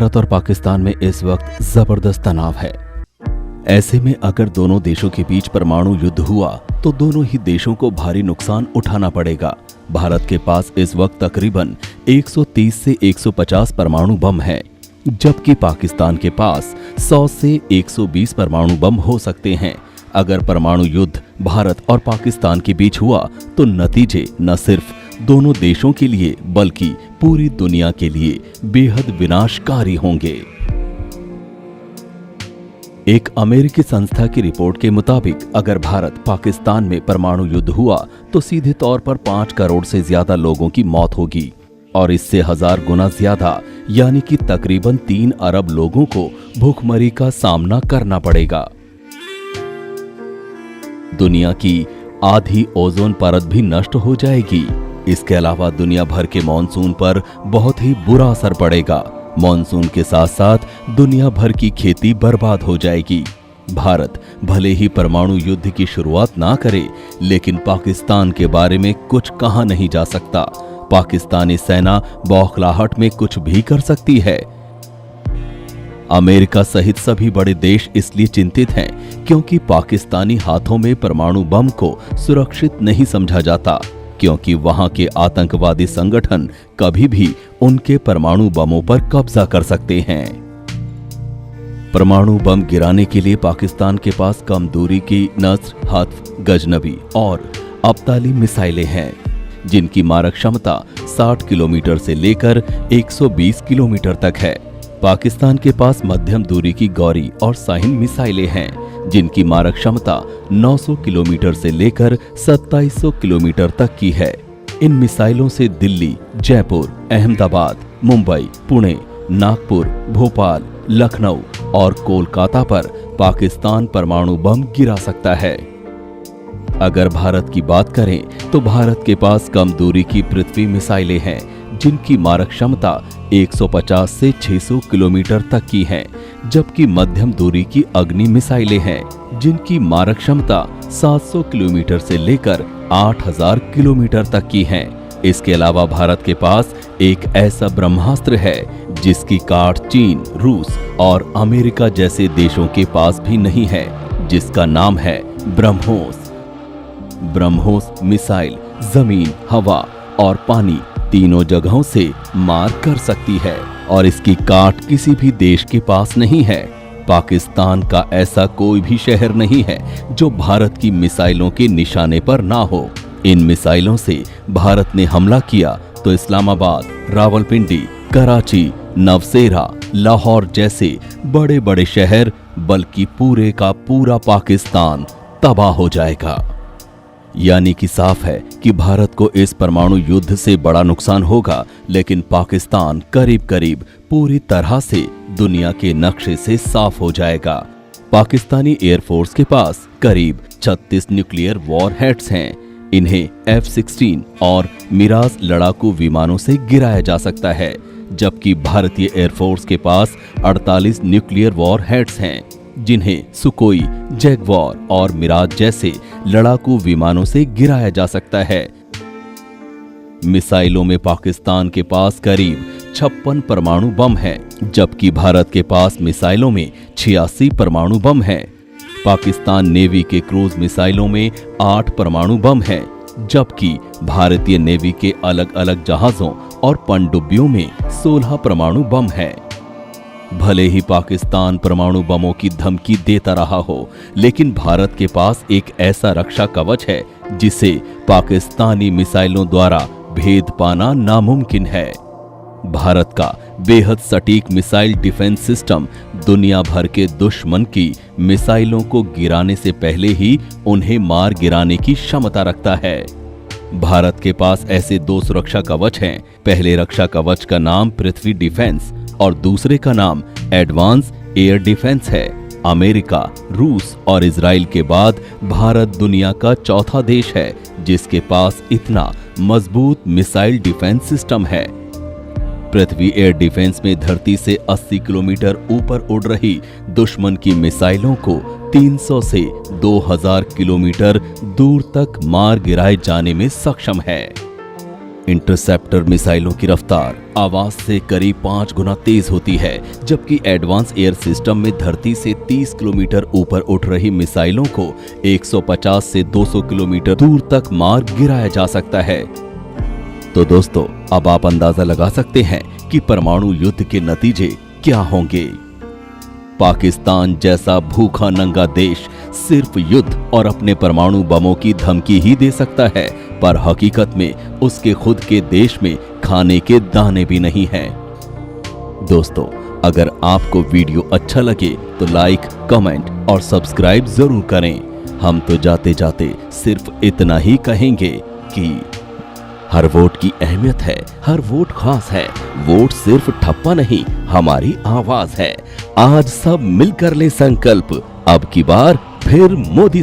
भारत और पाकिस्तान में इस वक्त जबरदस्त तनाव है। ऐसे में अगर दोनों देशों के बीच परमाणु युद्ध हुआ तो दोनों ही देशों को भारी नुकसान उठाना पड़ेगा। भारत के पास इस वक्त तकरीबन 130 से 150 परमाणु बम है, जबकि पाकिस्तान के पास 100 से 120 परमाणु बम हो सकते हैं। अगर परमाणु युद्ध भारत और पाकिस्तान के बीच हुआ तो नतीजे न सिर्फ दोनों देशों के लिए बल्कि पूरी दुनिया के लिए बेहद विनाशकारी होंगे। एक अमेरिकी संस्था की रिपोर्ट के मुताबिक अगर भारत पाकिस्तान में परमाणु युद्ध हुआ तो सीधे तौर पर 5 करोड़ से ज्यादा लोगों की मौत होगी और इससे 1000 गुना ज्यादा यानी कि तकरीबन 3 अरब लोगों को भूखमरी का सामना करना पड़ेगा। दुनिया की आधी ओजोन परत भी नष्ट हो जाएगी। इसके अलावा दुनिया भर के मॉनसून पर बहुत ही बुरा असर पड़ेगा। मॉनसून के साथ साथ दुनिया भर की खेती बर्बाद हो जाएगी। भारत भले ही परमाणु युद्ध की शुरुआत ना करे, लेकिन पाकिस्तान के बारे में कुछ कहा नहीं जा सकता। पाकिस्तानी सेना बौखलाहट में कुछ भी कर सकती है। अमेरिका सहित सभी बड़े देश इसलिए चिंतित हैं क्योंकि पाकिस्तानी हाथों में परमाणु बम को सुरक्षित नहीं समझा जाता, क्योंकि वहां के आतंकवादी संगठन कभी भी उनके परमाणु बमों पर कब्जा कर सकते हैं। परमाणु बम गिराने के लिए पाकिस्तान के पास कम दूरी की नस्र, हत्फ, गजनबी और अब्ताली मिसाइलें हैं, जिनकी मारक क्षमता 60 किलोमीटर से लेकर 120 किलोमीटर तक है। पाकिस्तान के पास मध्यम दूरी की गौरी और शाहीन मिसाइलें हैं, जिनकी मारक क्षमता 900 किलोमीटर से लेकर 2700 किलोमीटर तक की है। इन मिसाइलों से दिल्ली, जयपुर, अहमदाबाद, मुंबई, पुणे, नागपुर, भोपाल, लखनऊ और कोलकाता पर पाकिस्तान परमाणु बम गिरा सकता है। अगर भारत की बात करें तो भारत के पास कम दूरी की पृथ्वी मिसाइलें हैं, जिनकी मारक क्षमता 150 से 600 किलोमीटर तक की है, जबकि मध्यम दूरी की अग्नि मिसाइलें हैं, जिनकी मारक क्षमता 700 किलोमीटर से लेकर 8000 किलोमीटर तक की है। इसके अलावा भारत के पास एक ऐसा ब्रह्मास्त्र है जिसकी काट चीन, रूस और अमेरिका जैसे देशों के पास भी नहीं है, जिसका नाम है ब्रह्मोस। ब्रह्मोस मिसाइल जमीन, हवा और पानी तीनों जगहों से मार कर सकती है और इसकी काट किसी भी देश के पास नहीं है। पाकिस्तान का ऐसा कोई भी शहर नहीं है जो भारत की मिसाइलों के निशाने पर ना हो। इन मिसाइलों से भारत ने हमला किया तो इस्लामाबाद, रावलपिंडी, कराची, नवसेरा, लाहौर जैसे बड़े बड़े शहर बल्कि पूरे का पूरा पाकिस्तान तबाह हो जाएगा। यानी कि साफ है कि भारत को इस परमाणु युद्ध से बड़ा नुकसान होगा, लेकिन पाकिस्तान करीब करीब पूरी तरह से दुनिया के नक्शे से साफ हो जाएगा। पाकिस्तानी एयरफोर्स के पास करीब 36 न्यूक्लियर वॉरहेड्स हैं। इन्हें F-16 और मिराज लड़ाकू विमानों से गिराया जा सकता है, जबकि भारतीय एयरफोर्स के पास 48 न्यूक्लियर वॉरहेड्स हैं, जिन्हें सुकोई, जैगवार और मिराज जैसे लड़ाकू विमानों से गिराया जा सकता है। मिसाइलों में पाकिस्तान के पास करीब 56 परमाणु बम हैं, जबकि भारत के पास मिसाइलों में 86 परमाणु बम हैं। पाकिस्तान नेवी के क्रूज मिसाइलों में 8 परमाणु बम हैं, जबकि भारतीय नेवी के अलग अलग जहाजों और पनडुब्बियों में 16 परमाणु बम हैं। भले ही पाकिस्तान परमाणु बमों की धमकी देता रहा हो, लेकिन भारत के पास एक ऐसा रक्षा कवच है जिसे पाकिस्तानी मिसाइलों द्वारा भेद पाना नामुमकिन है। भारत का बेहद सटीक मिसाइल डिफेंस सिस्टम दुनिया भर के दुश्मन की मिसाइलों को गिराने से पहले ही उन्हें मार गिराने की क्षमता रखता है। भारत के पास ऐसे 2 सुरक्षा कवच हैं। पहले रक्षा कवच का नाम पृथ्वी डिफेंस और दूसरे का नाम एडवांस एयर डिफेंस है। अमेरिका, रूस और इजराइल के बाद भारत दुनिया का चौथा देश है जिसके पास इतना मजबूत मिसाइल डिफेंस सिस्टम है। पृथ्वी एयर डिफेंस में धरती से 80 किलोमीटर ऊपर उड़ रही दुश्मन की मिसाइलों को 300 से 2000 किलोमीटर दूर तक मार गिराए जाने में सक्षम है। इंटरसेप्टर मिसाइलों की रफ्तार आवाज से करीब 5 गुना तेज होती है, जबकि एडवांस एयर सिस्टम में धरती से 30 किलोमीटर ऊपर उठ रही मिसाइलों को 150 से 200 किलोमीटर दूर तक मार गिराया जा सकता है। तो दोस्तों, अब आप अंदाजा लगा सकते हैं कि परमाणु युद्ध के नतीजे क्या होंगे। पाकिस्तान जैसा भूखा नंगा देश सिर्फ युद्ध और अपने परमाणु बमों की धमकी ही दे सकता है, पर हकीकत में उसके खुद के देश में खाने के दाने भी नहीं हैं। दोस्तों, अगर आपको वीडियो अच्छा लगे तो लाइक, कमेंट और सब्सक्राइब जरूर करें। हम तो जाते जाते सिर्फ इतना ही कहेंगे कि हर वोट की अहमियत है, हर वोट खास है। वोट सिर्फ ठप्पा नहीं, हमारी आवाज है। आज सब मिलकर ले संकल्प, अब की बार फिर मोदी